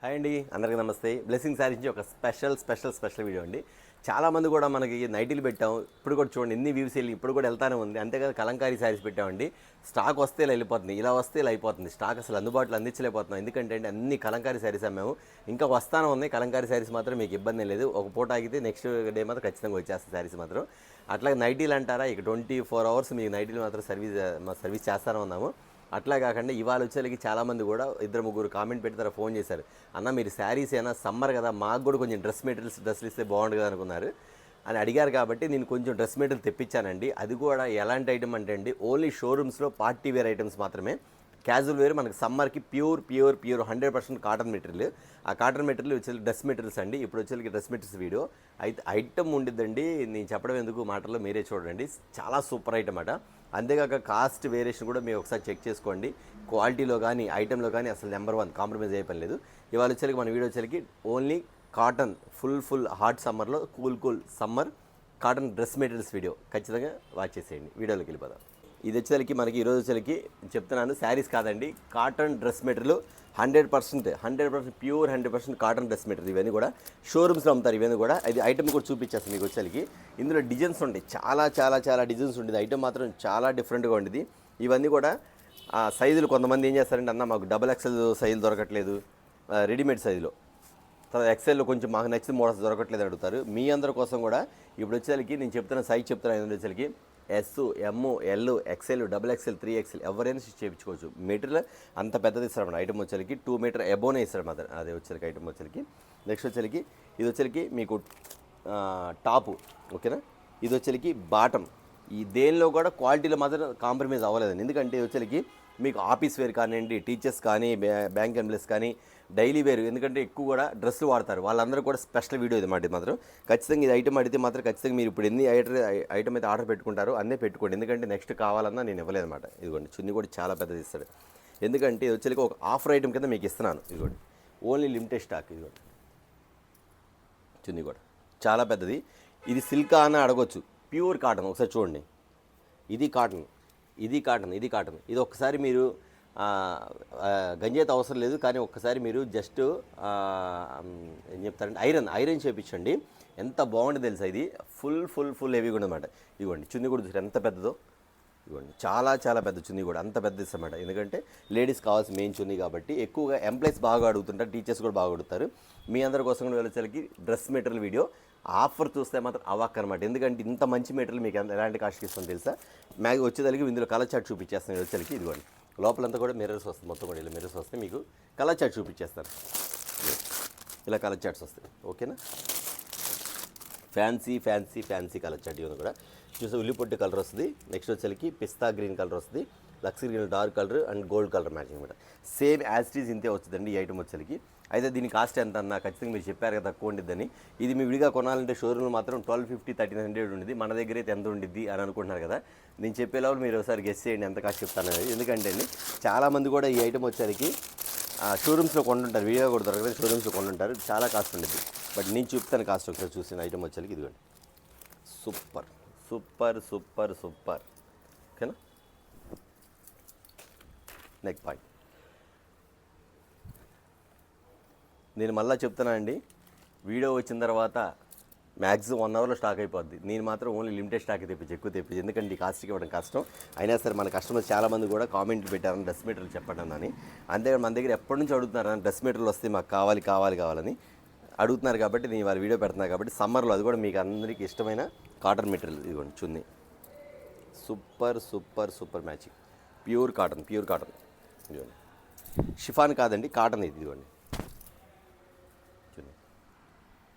Hi అండి, అందరికీ నమస్తే. బ్లెస్సింగ్ శారీస్ నుంచి ఒక స్పెషల్ వీడియో అండి. చాలామంది కూడా మనకి నైటీలు పెట్టాం. ఇప్పుడు కూడా చూడండి ఎన్ని వ్యూస్ వెళ్ళి ఇప్పుడు కూడా వెళ్తానే ఉంది. అంతేకాదు కలంకారీ శారీస్ పెట్టామండి. స్టాక్ వస్తే ఇలా వెళ్ళిపోతుంది, ఇలా వస్తే ఇలా అయిపోతుంది. స్టాక్ అసలు అందుబాటులో అందించలేకపోతున్నాం. ఎందుకంటే అండి అన్ని కలంకారీ శారీస్ అమ్మాము. ఇంకా వస్తానే ఉన్నాయి కలంకారీ శారీస్ మాత్రం. మీకు ఇబ్బంది లేదు. ఒక పూట ఆగితే నెక్స్ట్ డే మాత్రం ఖచ్చితంగా వచ్చేస్తాయి శారీస్ మాత్రం. అట్లాగే నైటీలు అంటారా, ఇక 24 hours మీకు నైటీలు మాత్రం సర్వీస్ చేస్తూనే ఉన్నాము. అట్లా కాకుండా ఇవాళ వచ్చేసరికి చాలామంది కూడా 2-3 కామెంట్ పెడతారా, ఫోన్ చేశారు, అన్న మీరు శారీస్ అయినా సమ్మర్ కదా మాకు కూడా కొంచెం డ్రెస్సులు ఇస్తే బాగుండు కదా అనుకున్నారు అని అడిగారు. కాబట్టి నేను కొంచెం డ్రెస్ మెటీరియల్ తెప్పించానండి. అది కూడా ఎలాంటి ఐటమ్ అంటే అండి, ఓన్లీ షోరూమ్స్లో పార్టీ వేర్ ఐటమ్స్ మాత్రమే. క్యాజువల్ వేర్ మనకి సమ్మర్కి ప్యూర్ 100% కాటన్ మెటీరియల్. ఆ కాటన్ మెటీరియల్ వచ్చి డ్రెస్ మెటీరియల్స్ అండి. ఇప్పుడు వచ్చేసరికి డ్రెస్ మెటీరియల్స్ వీడియో అయితే ఐటమ్ ఉండిద్దండి. నేను చెప్పడం ఎందుకు, మాటల్లో మీరే చూడండి. చాలా సూపర్ ఐటమ్ అట. అంతేకాక కాస్ట్ వేరియేషన్ కూడా మీరు ఒకసారి చెక్ చేసుకోండి. క్వాలిటీలో కానీ ఐటెంలో కానీ అసలు నెంబర్ 1, కాంప్రమైజ్ అయిపోయి లేదు. ఇవాళ వచ్చేసరికి మన వీడియో వచ్చేసరికి ఓన్లీ కాటన్ ఫుల్ హాట్ సమ్మర్లో cool summer cotton dress materials video ఖచ్చితంగా వాచ్ చేసేయండి. వీడియోలోకి వెళ్ళిపోదాం. ఇది వచ్చేసరికి మనకి ఈరోజు వచ్చేసరికి చెప్తున్నాను, శారీస్ కాదండి, cotton dress material 100% pure 100% cotton dress material. ఇవన్నీ కూడా షోరూమ్స్లో అమ్ముతారు. ఇవన్నీ కూడా ఇది ఐటమ్ కూడా చూపించేస్తాను మీకు వచ్చేసరికి. ఇందులో డిజైన్స్ ఉంటాయి, చాలా డిజైన్స్ ఉంటుంది. ఐటమ్ మాత్రం చాలా డిఫరెంట్గా ఉండేది. ఇవన్నీ కూడా సైజులు కొంతమంది ఏం చేస్తారంటే, అన్న మాకు XXL సైజులు దొరకట్లేదు రెడీమేడ్ సైజులో, తర్వాత ఎక్సెల్లో కొంచెం మాకు నచ్చిన మోడల్స్ దొరకట్లేదు అడుగుతారు. మీ అందరి కోసం కూడా ఇప్పుడు వచ్చేసరికి నేను చెప్తున్న సైజ్ చెప్తున్నాను. వచ్చేసరికి S, M, L, XL, XXL, 3XL ఎవరైనా స్టిచ్ చేయించుకోవచ్చు. మెటీరియల్ అంత పెద్దది ఇస్తాడు మన ఐటమ్ వచ్చేసరికి 2 మీటర్ ఎబోనే ఇస్తాడు మాత్రం. అదే వచ్చేసరికి ఐటమ్ వచ్చేసరికి నెక్స్ట్ వచ్చేసరికి ఇది వచ్చేసరికి మీకు టాపు, ఓకేనా. ఇది వచ్చేసరికి బాటమ్. ఈ దేనిలో కూడా క్వాలిటీలో మాత్రం కాంప్రమైజ్ అవ్వలేదండి. ఎందుకంటే వచ్చేసరికి మీకు ఆఫీస్ వేర్ కానివ్వండి, టీచర్స్ కానీ, బ్యాంక్ ఎంప్లాయీస్ కానీ, డైలీ వేర్, ఎందుకంటే ఎక్కువ కూడా డ్రెస్సులు వాడతారు, వాళ్ళందరూ కూడా స్పెషల్ వీడియో ఇది మాట మాత్రం. ఖచ్చితంగా ఇది ఐటమ్ అడిగితే మాత్రం ఖచ్చితంగా మీరు ఇప్పుడు ఎన్ని ఐటమ్ అయితే ఆర్డర్ పెట్టుకుంటారో అన్నీ పెట్టుకోండి. ఎందుకంటే నెక్స్ట్ కావాలన్నా నేను ఇవ్వలేదు అనమాట. ఇదిగోండి చున్నీ కూడా చాలా పెద్దది ఇస్తాడు. ఎందుకంటే ఇది వచ్చేసరికి ఒక ఆఫర్ ఐటమ్ కింద మీకు ఇస్తున్నాను. ఇదిగోండి ఓన్లీ లిమిటెడ్ స్టాక్. ఇదిగోండి చున్నీ కూడా చాలా పెద్దది. ఇది సిల్కా అని అడగొచ్చు. Pure cotton. ఒకసారి చూడండి, ఇది కాటన్, ఇది ఒక్కసారి మీరు గంజేత అవసరం లేదు, కానీ ఒక్కసారి మీరు జస్ట్ ఏం చెప్తారంటే ఐరన్ చేయించండి. ఎంత బాగుంటుంది తెలుసా. ఇది ఫుల్ హెవీగా ఉండదన్నమాట. ఇదిగోండి చున్నీ కూడా చూసారు ఎంత పెద్దదో. ఇదిగోండి చాలా పెద్ద చున్నీ కూడా అంత పెద్ద ఇస్తారన్నమాట. ఎందుకంటే లేడీస్ కావాల్సిన మెయిన్ చున్నీ కాబట్టి ఎక్కువగా ఎంప్లాయీస్ బాగా అడుగుతుంటారు, టీచర్స్ కూడా బాగా అడుగుతారు. మీ అందరి కోసం కూడా వెళ్ళేసరికి డ్రెస్ మెటీరియల్ వీడియో ఆఫర్ చూస్తే మాత్రం అవాక్ అనమాట. ఎందుకంటే ఇంత మంచి మెటీరియల్ మీకు ఎలాంటి కాస్ట్కి ఇస్తుంది తెలుసా. వచ్చేదానికి ఇందులో కలర్ చార్ట్ చూపించేస్తాను. వచ్చేసరికి ఇదిగోండి లోపలంతా కూడా మిర్రర్స్ వస్తుంది, మొత్తం కూడా ఇలా మిర్రర్స్ వస్తాయి. మీకు కలర్ చార్ట్ చూపించేస్తాను. ఇలా కలర్ చార్ట్స్ వస్తాయి, ఓకేనా. Fancy colour chart. ఇవన్నీ కూడా చూస్తే ఉల్లిపొట్టు కలర్ వస్తుంది. నెక్స్ట్ వచ్చేసరికి పిస్తా గ్రీన్ కలర్ వస్తుంది, luxury green dark colour and gold colour matching అనమాట. సేమ్ యాజ్ ఇట్ ఈజ్ ఇంతే వస్తుందండి ఈ ఐటమ్ వచ్చేసరికి. అయితే దీని కాస్ట్ ఎంత అన్న ఖచ్చితంగా మీరు చెప్పారు కదా తక్కువ ఉండిద్దని. ఇది మీ విడిగా కొనాలంటే షోరూమ్లో మాత్రం 1250, 1300 ఉండిద్ది. మన దగ్గర అయితే ఎంత ఉండిద్ది అని అనుకుంటున్నారు కదా. నేను చెప్పేలోపు మీరు ఒకసారి గెస్ చేయండి ఎంత కాస్ట్ చెప్తాను అనేది. ఎందుకంటే అండి చాలామంది కూడా ఈ ఐటమ్ వచ్చేసరికి షోరూమ్స్లో కొంటుంటారు, వీడియో కూడా దొరకదు, షోరూమ్స్లో కొంటుంటారు, చాలా కాస్ట్ ఉండిద్ది. బట్ నేను చెప్తాను కాస్ట్ ఒకసారి చూసిన ఐటమ్ వచ్చేసరికి ఇదిగోండి సూపర్ ఓకేనా. నెక్ పాయింట్ నేను మళ్ళీ చెప్తున్నానండి, వీడియో వచ్చిన తర్వాత మ్యాక్సిమం 1 అవర్లో స్టాక్ అయిపోద్ది. నేను మాత్రం ఓన్లీ లిమిటెడ్ స్టాక్ ఎక్కువ తెప్పించి, ఎందుకంటే ఈ కాస్ట్కి ఇవ్వడం కష్టం. అయినా సరే మన కస్టమర్స్ చాలామంది కూడా కామెంట్ పెట్టారని డ్రెస్ మెటీరియల్ చెప్పండి అని. అంతేకాదు మన దగ్గర ఎప్పటి నుంచి అడుగుతున్నారు డ్రెస్ మెటీరియల్ వస్తే మాకు కావాలని అడుగుతున్నారు. కాబట్టి నేను వాళ్ళ వీడియో పెడుతున్నాను. కాబట్టి సమ్మర్లో అది కూడా మీకు అందరికీ ఇష్టమైన కాటన్ మెటీరియల్. ఇదిగోండి చున్నీ సూపర్ మ్యాచింగ్. ప్యూర్ కాటన్ ఇదిగోండి. షిఫాన్ కాదండి, కాటన్ ఇది. ఇదిగోండి చున్నీ,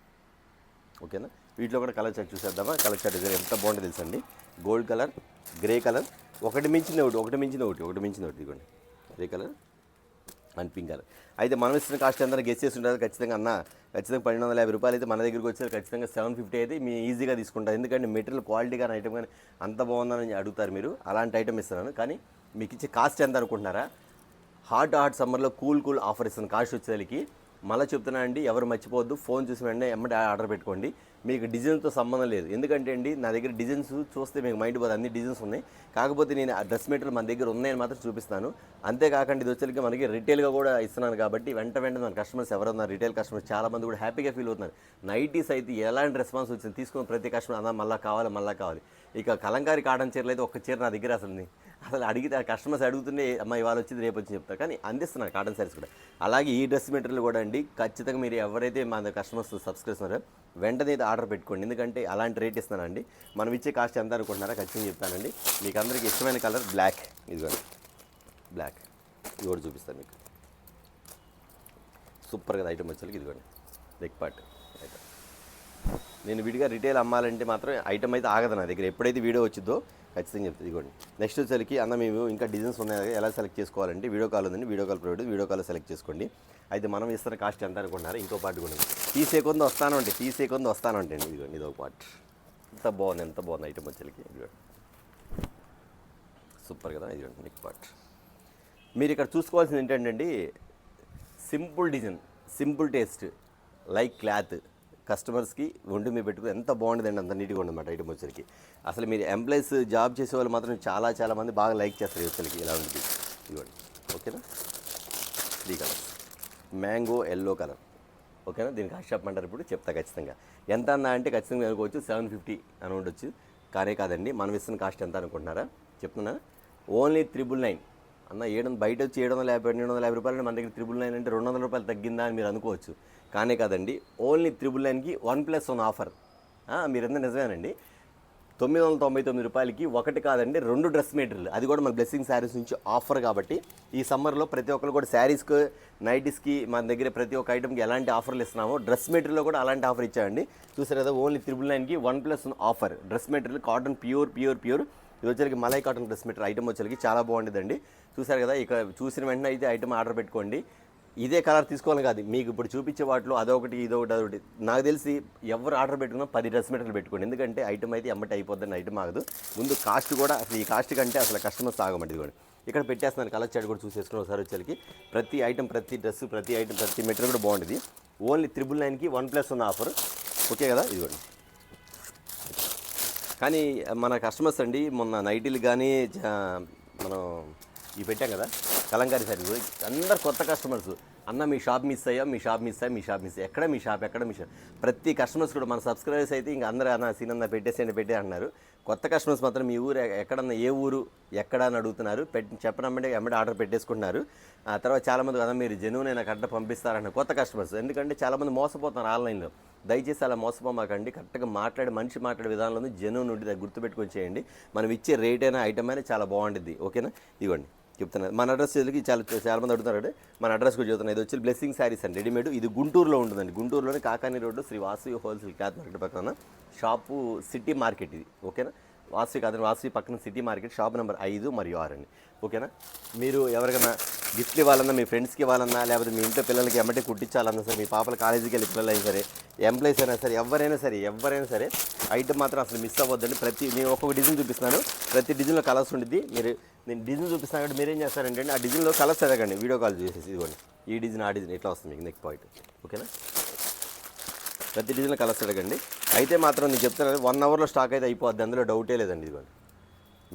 ఓకేనా. వీటిలో కూడా కలర్ చార్ట్ చూసేద్దామా. కలర్ చార్ట్ డిజైన్ ఎంత బాగుంటుంది తెలుసండి. గోల్డ్ కలర్, గ్రే కలర్, ఒకటి మించిన ఒకటి. ఇదిగోండి grey colour and pink colour. అయితే మనం ఇస్తున్న కాస్ట్ ఎంత గెస్ చేసి ఉంటుంది ఖచ్చితంగా. ఖచ్చితంగా 1250 రూపాయలు అయితే మన దగ్గరికి వచ్చారు. ఖచ్చితంగా 750 అయితే మీ ఈజీగా తీసుకుంటారు. ఎందుకంటే మెటీరియల్ క్వాలిటీ కానీ ఐటమ్ కానీ అంత బాగుందని అడుగుతారు మీరు. అలాంటి ఐటమ్ ఇస్తున్నాను. కానీ మీకు ఇచ్చే కాస్ట్ ఎంత అనుకుంటున్నారా. హాట్ సమ్మర్లో కూల్ ఆఫర్ ఇస్తాను. కాస్ట్ వచ్చేసరికి మళ్ళీ చెప్తున్నా అండి, ఎవరు మర్చిపోవద్దు, ఫోన్ చూసి వెంటనే ఎమ్మటే ఆర్డర్ పెట్టుకోండి. మీకు డిజైన్తో సంబంధం లేదు. ఎందుకంటే అండి నా దగ్గర డిజైన్స్ చూస్తే మీకు మైండ్ పోదు, అన్ని డిజైన్స్ ఉన్నాయి. కాకపోతే నేను ఆ డ్రెస్ మెటీరియల్ మన దగ్గర ఉన్నాయని మాత్రం చూపిస్తాను. అంతేకాకుండా ఇది వచ్చేసరికి మనకి రిటైల్గా కూడా ఇస్తున్నాను కాబట్టి వెంటనే మన కస్టమర్స్ ఎవరున్నారు, రిటైల్ కస్టమర్స్ చాలామంది కూడా హ్యాపీగా ఫీల్ అవుతున్నారు. నైటీస్ అయితే ఎలాంటి రెస్పాన్స్ వచ్చింది, తీసుకున్న ప్రతి కస్టమర్ అన్నా మళ్ళీ కావాలి. ఇక కలంకారీ కాటన్ చీరలు అయితే ఒక్క చీర నా దగ్గర అసలు అడిగితే ఆ కస్టమర్స్ అడుగుతుంటే అమ్మ ఇవాళ వచ్చింది రేపు వచ్చి చెప్తారు, కానీ అందిస్తున్నాను కాటన్ శారీస్ కూడా. అలాగే ఈ డ్రెస్ మెటీరియల్ కూడా అండి ఖచ్చితంగా మీరు ఎవరైతే మన కస్టమర్స్ సబ్స్క్రైబ్ చేస్తున్నారో వెంటనే ఆర్డర్ పెట్టుకోండి. ఎందుకంటే అలాంటి రేట్ ఇస్తున్నానండి. మనం ఇచ్చే కాస్ట్ ఎంత అనుకుంటున్నారో ఖచ్చితంగా చెప్తానండి. మీకు అందరికీ ఇష్టమైన కలర్ బ్లాక్, ఇదిగోండి బ్లాక్, ఇది కూడా చూపిస్తాను మీకు. సూపర్ కదా ఐటమ్ వచ్చేసరికి, ఇదిగోండి నెక్ పార్ట్ ఐటమ్. నేను విడిగా రిటైల్ అమ్మాలంటే మాత్రం ఐటమ్ అయితే ఆగదు నా దగ్గర. ఎప్పుడైతే వీడియో వచ్చిందో ఖచ్చితంగా చెప్తుంది. ఇదిగోండి నెక్స్ట్ వచ్చేసరికి అన్న మేము ఇంకా డిజైన్స్ ఉన్నాయి, ఎలా సెలెక్ట్ చేసుకోవాలంటే వీడియో కాల్ ఉందండి, video call provide, video call select చేసుకోండి. అయితే మనం ఇస్తున్న కాస్ట్ ఎంత అనుకుంటున్నారు, ఇంకో పార్ట్ కూడా తీసేకొంది వస్తాను అంటే ఇదిగోండి ఇది ఒక పార్ట్. ఎంత బాగుంది ఐటమ్ వచ్చేసరికి, ఇదిగోండి సూపర్ కదా. ఇదిగోండి నెక్ పార్ట్. మీరు ఇక్కడ చూసుకోవాల్సింది ఏంటంటే simple design, simple taste, like cloth, కస్టమర్స్కి ఒంటి మీద పెట్టుకుని ఎంత బాగుంటుందండి, అంత నీట్గా ఉండమాట ఐటమ్ వచ్చరికి. అసలు మీరు ఎంప్లాయీస్ జాబ్ చేసే వాళ్ళు మాత్రం చాలా మంది బాగా లైక్ చేస్తారు వచ్చరికి. ఇలా ఉంటుంది ఇవ్వండి, ఓకేనా. 3 కలర్స్, మ్యాంగో ఎల్లో కలర్, ఓకేనా. దీనికి కాస్ట్ చెప్పమంటారు ఇప్పుడు చెప్తా ఖచ్చితంగా. ఎంత అన్నా అంటే ఖచ్చితంగా అనుకోవచ్చు 750 అని ఉండొచ్చు, కానే కాదండి. మనం ఇస్తున్న కాస్ట్ ఎంత అనుకుంటున్నారా చెప్తున్నా, ఓన్లీ 999 అన్న. బయట వచ్చి 750 850 రూపాయలు అంటే మన దగ్గర 999 అంటే 200 రూపాయలు తగ్గిందా అని మీరు అనుకోవచ్చు, కానే కాదండి. ఓన్లీ 999కి 1+1 ఆఫర్. మీరు ఎంత నిజమేనండి. 999 రూపాయలకి ఒకటి కాదండి 2 డ్రెస్ మెటీరియల్, అది కూడా మన బ్లెస్సింగ్ శారీస్ నుంచి ఆఫర్. కాబట్టి ఈ సమ్మర్లో ప్రతి ఒక్కరు కూడా శారీస్కి, నైటీస్కి మన దగ్గర ప్రతి ఒక్క ఐటమ్కి ఎలాంటి ఆఫర్లు ఇస్తున్నామో డ్రెస్ మెటీరియల్లో కూడా అలాంటి ఆఫర్ ఇచ్చామండి. చూసారు కదా, ఓన్లీ 999కి 1+1 offer. Dress material cotton pure. ఇది వచ్చరికి మలై కాటన్ డ్రెస్ మెటీరియల్ ఐటమ్ వచ్చరికి చాలా బాగుంటుందండి. చూసారు కదా, ఇక చూసిన వెంటనే అయితే ఐటమ్ ఆర్డర్ పెట్టుకోండి. ఇదే కలర్ తీసుకోవాలి కాదు, మీకు ఇప్పుడు చూపించే వాటిలో అదొకటి అదొకటి. నాకు తెలిసి ఎవరు ఆర్డర్ పెట్టుకున్నా 10 డ్రెస్ మెటీరియల్ పెట్టుకోండి. ఎందుకంటే ఐటమ్ అయితే ఎమ్మటి అయిపోద్దని ఐటమ్ ఆగదు. ముందు కాస్ట్ కూడా అసలు ఈ కాస్ట్ కంటే అసలు కస్టమర్స్ ఆగమండి. కూడా ఇక్కడ పెట్టేస్తున్నాను, కలర్ చాట్ కూడా చూసేసుకుని ఒకసారి వచ్చేసరికి ప్రతి ఐటమ్, ప్రతి డ్రెస్, ప్రతి ఐటమ్, ప్రతి మెటీరియల్ కూడా బాగుంటుంది. ఓన్లీ 999కి 1+1 ఆఫర్, ఓకే కదా. ఇదిగోండి. కానీ మన కస్టమర్స్ అండి మొన్న నైటీలు కానీ మనం ఇవి పెట్టాం కదా కలంకారీ శారీస్, అందరు కొత్త కస్టమర్స్. అన్న మీ షాప్ మిస్ అయ్యా, ఎక్కడ మీ షాప్. ప్రతి కస్టమర్స్ కూడా మన సబ్స్క్రైబర్స్ అయితే ఇంకా అందరూ అన్న సీనన్న పెట్టే అంటున్నారు. కొత్త కస్టమర్స్ మాత్రం మీ ఊరు ఎక్కడన్నా, ఏ ఊరు ఎక్కడ అని అడుగుతున్నారు. చెప్పనమ్మంటే ఎమ్మటే ఆర్డర్ పెట్టేసుకుంటున్నారు. ఆ తర్వాత చాలామంది కదా మీరు జెన్యూన్ అయినా కరెక్ట్గా పంపిస్తారన్న కొత్త కస్టమర్స్. ఎందుకంటే చాలామంది మోసపోతున్నారు ఆన్లైన్లో. దయచేసి అలా మోసపోమాకండి. కరెక్ట్గా మనిషి మాట్లాడే విధానంలో జెన్యూన్ ఉండి గుర్తుపెట్టుకొని చేయండి. మనం ఇచ్చే రేట్ అయినా ఐటమ్ అయినా చాలా బాగుంటుంది, ఓకేనా. ఇవ్వండి చెప్తున్నారు. మన అడ్రస్ వెళ్ళి చాలామంది అడుగుతున్నారంటే మన అడ్రస్ కూడా చెప్తున్నాను. ఇది వచ్చి బ్లెస్సింగ్ శారీస్ అండి, రెడీమేడ్. ఇది గుంటూరులో ఉంటుందండి. గుంటూరులోని Kakani road Sri Vasavi wholesale cloth market పక్కన షాపు, సిటీ మార్కెట్ ఇది, ఓకేనా. వాసవి పక్కన సిటీ మార్కెట్, షాప్ నెంబర్ 5 మరియు 6 అండి, ఓకేనా. మీరు ఎవరికైనా గిఫ్ట్లు ఇవ్వాలన్నా, మీ ఫ్రెండ్స్కి ఇవ్వాలన్నా, లేకపోతే మీ ఇంట్లో పిల్లలకి ఎమ్మటే కుట్టించాలన్నా సరే, మీ పాపల కాలేజీకి వెళ్ళి పిల్లలు అయినా సరే, ఎంప్లాయీస్ అయినా సరే, ఎవరైనా సరే ఐటమ్ మాత్రం అసలు మిస్ అవ్వద్దండి. నేను ఒక్కొక్క డిజైన్ చూపిస్తున్నాను, ప్రతి డిజైన్లో కలర్స్ ఉంటుంది. నేను డిజైన్ చూపిస్తాను కాబట్టి మీరేం చేస్తారంటే ఆ డిజైన్లో కలర్స్ అడగండి, వీడియో కాల్ చేసేసి. ఇదిగోండి ఈ డిజైన్, ఆ డిజైన్ ఇట్లా వస్తుంది మీకు నెక్ పాయింట్, ఓకేనా. ప్రతి డిజైన్లో కలర్స్ అడగండి. అయితే మాత్రం నేను చెప్తాను 1 అవర్లో స్టాక్ అయితే అయిపోద్ది, అందులో డౌటే లేదండి. ఇదిగోండి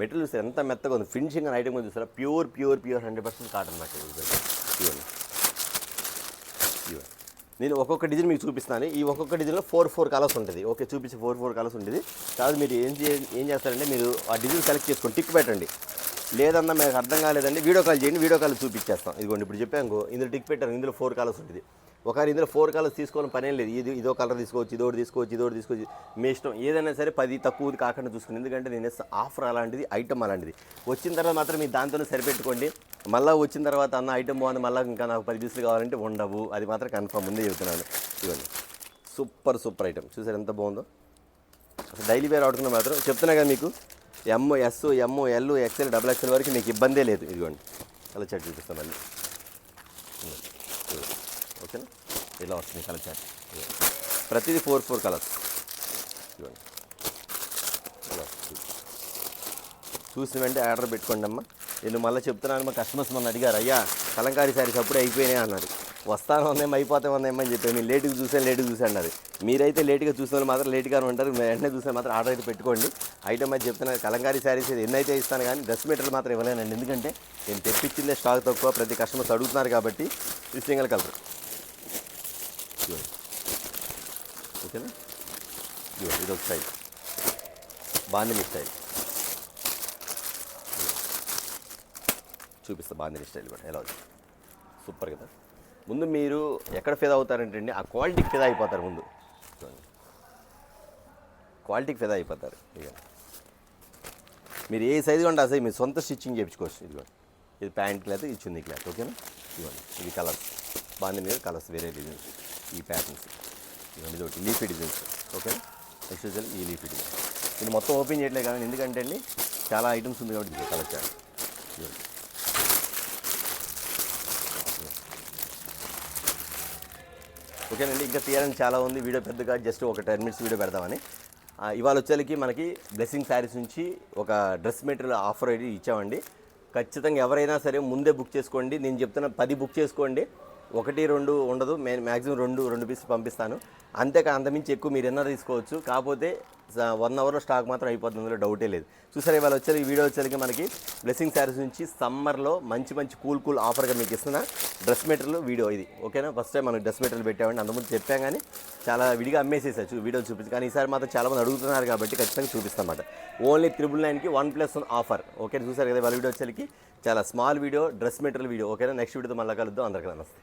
మెటీరియల్ చూస్తే ఎంత మెత్తగా ఉంది, ఫినిషింగ్ అని ఐటమ్ చూస్తారా, ప్యూర్ 100% కాటన్ మెటీరియల్. ఇవ్వండి నేను ఒక్కొక్క డిజైన్ మీకు చూపిస్తాను. ఈ ఒక్కొక్క డిజైన్లో 4 కలర్స్ ఉంటుంది, ఓకే. చూపించి 4 కలర్స్ ఉంటుంది. కాదు మీరు ఏం చేస్తారంటే మీరు ఆ డిజైన్ సెలెక్ట్ చేసుకొని టిక్ పెట్టండి. లేదన్నా మీకు అర్థం కాలేదండి వీడియో కాల్ చేయండి, వీడియో కాల్ చూపించేస్తాం. ఇదిగోండి ఇప్పుడు చెప్పాను, ఇందులో టిక్ పెట్టాను, ఇందులో 4 కలర్స్ ఉంటుంది. ఒకవేళ ఇందులో 4 కలర్స్ తీసుకోవాలని పనేం లేదు. ఇదో కలర్ తీసుకోవచ్చు, ఇదోటి తీసుకోవచ్చు, మీ ఇష్టం. ఏదైనా సరే 10 తక్కువది కాకుండా చూసుకుని. ఎందుకంటే నేను ఆఫర్ అలాంటిది, ఐటమ్ అలాంటిది. వచ్చిన తర్వాత మాత్రం మీరు దాంతోనే సరిపెట్టుకోండి. మళ్ళీ వచ్చిన తర్వాత అన్న ఐటమ్ బాగుంది, మళ్ళీ ఇంకా నాకు 10 పీసులు కావాలంటే ఉండవు, అది మాత్రం కన్ఫర్మ్ ముందే చెబుతున్నాను. ఇవ్వండి సూపర్ ఐటమ్, చూసారు ఎంత బాగుందో. అసలు డైలీ వేర్ ఆడుకున్న మాత్రం చెప్తున్నా కదా మీకు, MS, M, L, XL, XXL వరకు మీకు ఇబ్బందే లేదు. ఇదిగోండి అలా చాట్ చూపిస్తాను మళ్ళీ, ఓకేనా. ఇలా వస్తుంది కలర్ చాట్, ప్రతిదీ 4 కలర్స్. ఇవ్వండి చూసిన వెంటనే ఆర్డర్ పెట్టుకోండి అమ్మా. నేను మళ్ళీ చెప్తున్నాను, మా కస్టమర్స్ మొన్న అడిగారు, అయ్యా కలంకారీ శారీస్ అప్పుడే అయిపోయినాయి అన్నారు. వస్తాను ఉందేమో అయిపోతే ఉందేమో అని చెప్పి మీరు లేట్గా చూసాను అది. మీరైతే లేట్గా చూసిన వాళ్ళు మాత్రం లేట్గానే ఉంటారు. వెంటనే చూసిన మాత్రం ఆర్డర్ అయితే పెట్టుకోండి. ఐటమ్ అయితే చెప్తున్నారు, కలంకారీ శారీస్ ఎన్నైతే ఇస్తాను కానీ డ్రెస్ మెటీరియల్ మాత్రం ఇవ్వలేనండి. ఎందుకంటే నేను తెప్పించిందే స్టాక్ తక్కువ, ప్రతి కస్టమర్స్ అడుగుతున్నారు కాబట్టి. ఇది సింగిల్ కలర్, ఓకేనా. ఇది ఒక స్టైల్, బాందిని స్టైల్ చూపిస్తా. బాందిని స్టైల్ కూడా ఎలా ఉంది, సూపర్ కదా. ముందు మీరు ఎక్కడ ఫిదా అవుతారంటే అండి, ఆ క్వాలిటీకి ఫిదా అయిపోతారు. ముందు క్వాలిటీకి ఫిదా అయిపోతారు. ఇక మీరు ఏ సైజు కొంటే ఆ సైజు మీరు సొంత స్టిచ్చింగ్ చేయించుకోవచ్చు. ఇదిగోండి, ఇది ప్యాంట్ క్లాత్, ఇది చున్నీ క్లాత్, ఓకేనా. ఇదిగోండి, ఇది కలర్స్ బాగుంది మీద కలర్స్, వేరే డిజైన్స్, ఈ ప్యాటర్న్స్, ఇదిగోండి ఇది ఒకటి లీఫీ డిజైన్స్, ఓకేనా. నెక్స్ట్ వచ్చి ఈ లీఫీ డిజైన్. ఇది మొత్తం ఓపెన్ చేయట్లేదు కానీ ఎందుకంటే అండి చాలా ఐటమ్స్ ఉంది కాబట్టి ఇది కలర్ చార్ట్. ఇదిగోండి, ఓకేనండి. ఇంకా తీయాలని చాలా ఉంది, వీడియో పెద్దగా జస్ట్ ఒక 10 minutes వీడియో పెడదామని. ఇవాళ వచ్చేసరికి మనకి బ్లెస్సింగ్ శారీస్ నుంచి ఒక డ్రెస్ మెటీరియల్ ఆఫర్ అయితే ఇచ్చామండి. ఖచ్చితంగా ఎవరైనా సరే ముందే బుక్ చేసుకోండి. నేను చెప్తున్నా 10 బుక్ చేసుకోండి, 1 2 ఉండదు. మ్యాక్సిమం 2 పీసులు పంపిస్తాను. అంతమించి ఎక్కువ మీరు ఎన్నో తీసుకోవచ్చు. కాకపోతే 1 hourలో స్టాక్ మాత్రం అయిపోతుంది, అందులో డౌటే లేదు. చూసారు, ఇవాళ వచ్చేసరికి ఈ వీడియో వచ్చేసరికి మనకి బ్లెస్సింగ్ శారీస్ నుంచి సమ్మర్లో మంచి కూల్ ఆఫర్గా మీకు ఇస్తున్న డ్రెస్ మెటీరియల్ వీడియో ఇది, ఓకేనా. ఫస్ట్ టైం మనం డ్రెస్ మెటీరియల్ పెట్టామండి, అంతకుముందు చెప్పాం కానీ చాలా విడిగా అమ్మేసేసారు వీడియో చూపించి. కానీ ఈసారి మాత్రం చాలామంది అడుగుతున్నారు కాబట్టి ఖచ్చితంగా చూపిస్తాం అన్నమాట. ఓన్లీ 999కి 1+1 ఆఫర్, ఓకే. చూసారు కదా, వాళ్ళ వీడియో వచ్చేసరికి చాలా small video, dress material video, ఓకేనా. నెక్స్ట్ వీడియోతో మళ్ళీ కలుద్దాం. అందరికీ నమస్తే.